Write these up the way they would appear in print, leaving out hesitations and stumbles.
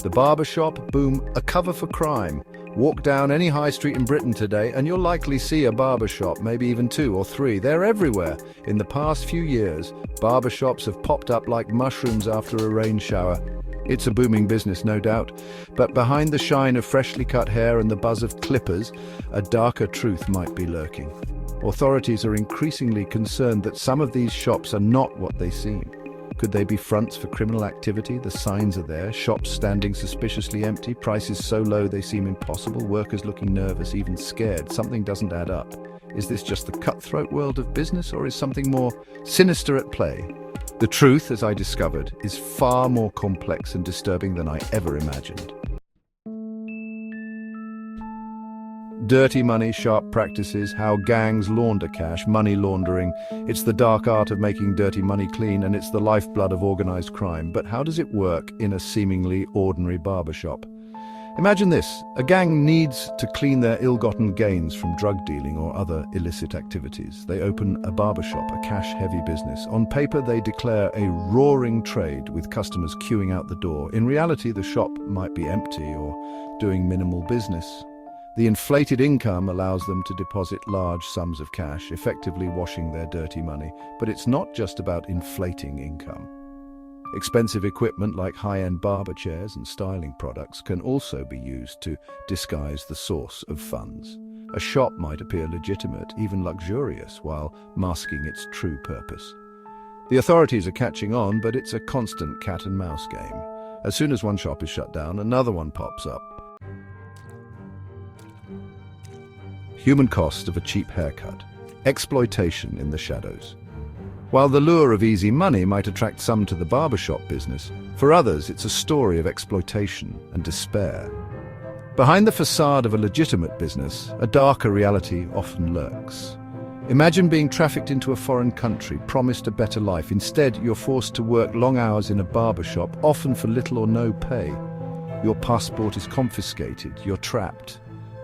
The barber shop, boom, a cover for crime. Walk down any high street in Britain today and you'll likely see a barber shop, maybe even 2 or 3. They're everywhere. In the past few years, barber shops have popped up like mushrooms after a rain shower. It's a booming business, no doubt, but behind the shine of freshly cut hair and the buzz of clippers, a darker truth might be lurking. Authorities are increasingly concerned that some of these shops are not what they seem. Could they be fronts for criminal activity? The signs are there, shops standing suspiciously empty, prices so low they seem impossible, workers looking nervous, even scared. Something doesn't add up. Is this just the cutthroat world of business, or is something more sinister at play? The truth, as I discovered, is far more complex and disturbing than I ever imagined. Dirty money, sharp practices, how gangs launder cash, money laundering. It's the dark art of making dirty money clean, and it's the lifeblood of organized crime. But how does it work in a seemingly ordinary barbershop? Imagine this: a gang needs to clean their ill-gotten gains from drug dealing or other illicit activities. They open a barbershop, a cash-heavy business. On paper, they declare a roaring trade with customers queuing out the door. In reality, the shop might be empty or doing minimal business. The inflated income allows them to deposit large sums of cash, effectively washing their dirty money. But it's not just about inflating income. Expensive equipment like high-end barber chairs and styling products can also be used to disguise the source of funds. A shop might appear legitimate, even luxurious, while masking its true purpose. The authorities are catching on, but it's a constant cat-and-mouse game. As soon as one shop is shut down, another one pops up. Human cost of a cheap haircut. Exploitation in the shadows. While the lure of easy money might attract some to the barbershop business, for others it's a story of exploitation and despair. Behind the facade of a legitimate business, a darker reality often lurks. Imagine being trafficked into a foreign country, promised a better life. Instead, you're forced to work long hours in a barbershop, often for little or no pay. Your passport is confiscated, you're trapped.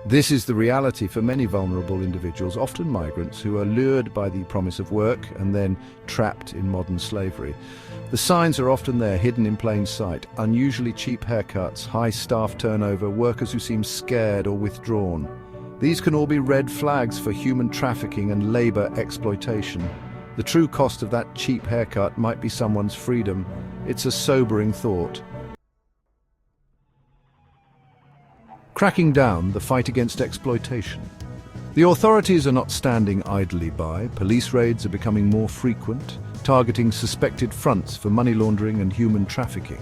This is the reality for many vulnerable individuals, often migrants, who are lured by the promise of work and then trapped in modern slavery. The signs are often there, hidden in plain sight: unusually cheap haircuts, high staff turnover, workers who seem scared or withdrawn. These can all be red flags for human trafficking and labor exploitation. The true cost of that cheap haircut might be someone's freedom. It's a sobering thought. Cracking down the fight against exploitation. The authorities are not standing idly by. Police raids are becoming more frequent, targeting suspected fronts for money laundering and human trafficking.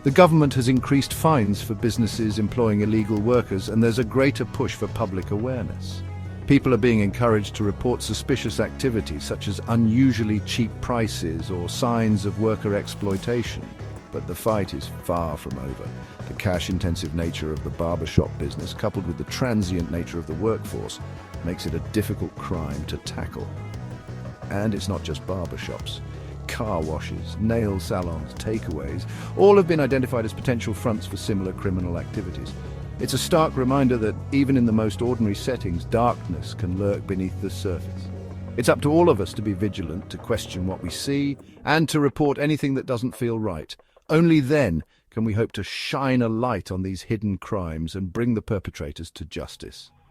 The government has increased fines for businesses employing illegal workers, and there's a greater push for public awareness. People are being encouraged to report suspicious activities such as unusually cheap prices or signs of worker exploitation. But the fight is far from over. The cash-intensive nature of the barbershop business, coupled with the transient nature of the workforce, makes it a difficult crime to tackle. And it's not just barbershops. Car washes, nail salons, takeaways, all have been identified as potential fronts for similar criminal activities. It's a stark reminder that even in the most ordinary settings, darkness can lurk beneath the surface. It's up to all of us to be vigilant, to question what we see, and to report anything that doesn't feel right. Only then can we hope to shine a light on these hidden crimes and bring the perpetrators to justice.